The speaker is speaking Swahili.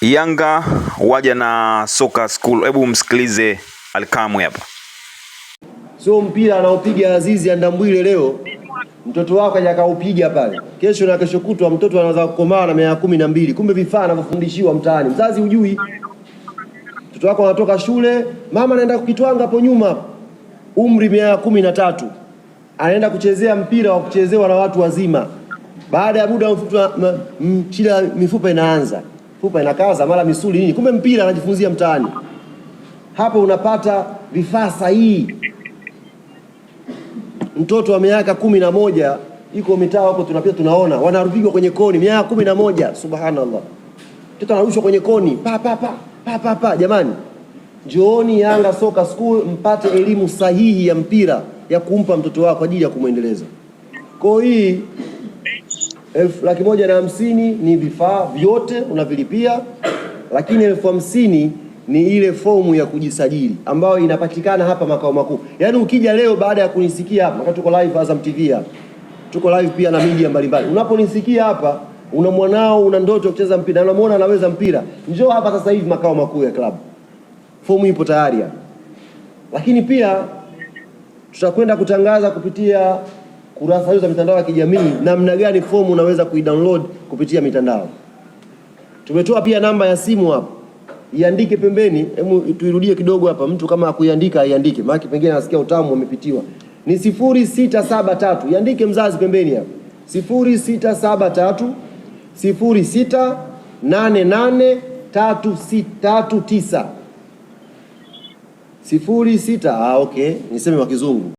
Yanga waja na soka school. Hebu msikilize Alikamwe hapa. Sio mpira anaopiga Azizi Andambwile leo, mtoto wako akaupiga pale. Kesho na kesho kutwa mtoto anaanza kukomaa na miaka 12. Kumbe vifaa anavyofundishiwa mtaani. Mzazi hujui. Mtoto wako anatoka shule, mama anaenda kukitwanga hapo nyuma. Umri miaka 13. Anaenda kuchezea mpira wa kuchezewa na watu wazima. Baada ya muda shida mifupa inaanza. Mifupa inakaza mara misuli nini. Kumbe mpira anajifunzia mtaani. Hapo unapata vifaa sahihi. Mtoto wa miaka 11 iko mitaa huko tunapita tunaona wanarudishwa kwenye koni miaka 11. Subhanallah. Mtoto anarushwa kwenye koni pa. Jamani, njooni Yanga Soka School mpate elimu sahihi ya mpira ya kumpa mtoto wako kwa ajili ya kumuendeleza. Kwa hii 150,000 ni vifaa vyote unavilipia, lakini 50,000 ni ile fomu ya kujisajili ambayo inapatikana hapa makao makuu. Yaani ukija leo baada ya kunisikia hapa, tuko live Azam TV hapa. Tuko live pia na media mbalimbali. Unaponisikia hapa, una mwanao una ndoto kucheza mpira, na unamuona anaweza mpira, njoo hapa sasa hivi makao makuu ya klabu. Fomu ipo tayari hapa. Lakini pia tutakwenda kutangaza kupitia kurasa hizo za mitandao ya kijamii namna gani fomu unaweza kuidownload kupitia mitandao. Tumetoa pia namba ya simu hapa. Iandike pembeni, hebu tuirudie kidogo hapa, mtu kama akuiandika aiandike, maana pengine anasikia utamu umepitiwa. Ni 0673. Iandike mzazi pembeni hapa. 0673 06883639. 06 okay, niseme wa kizungu.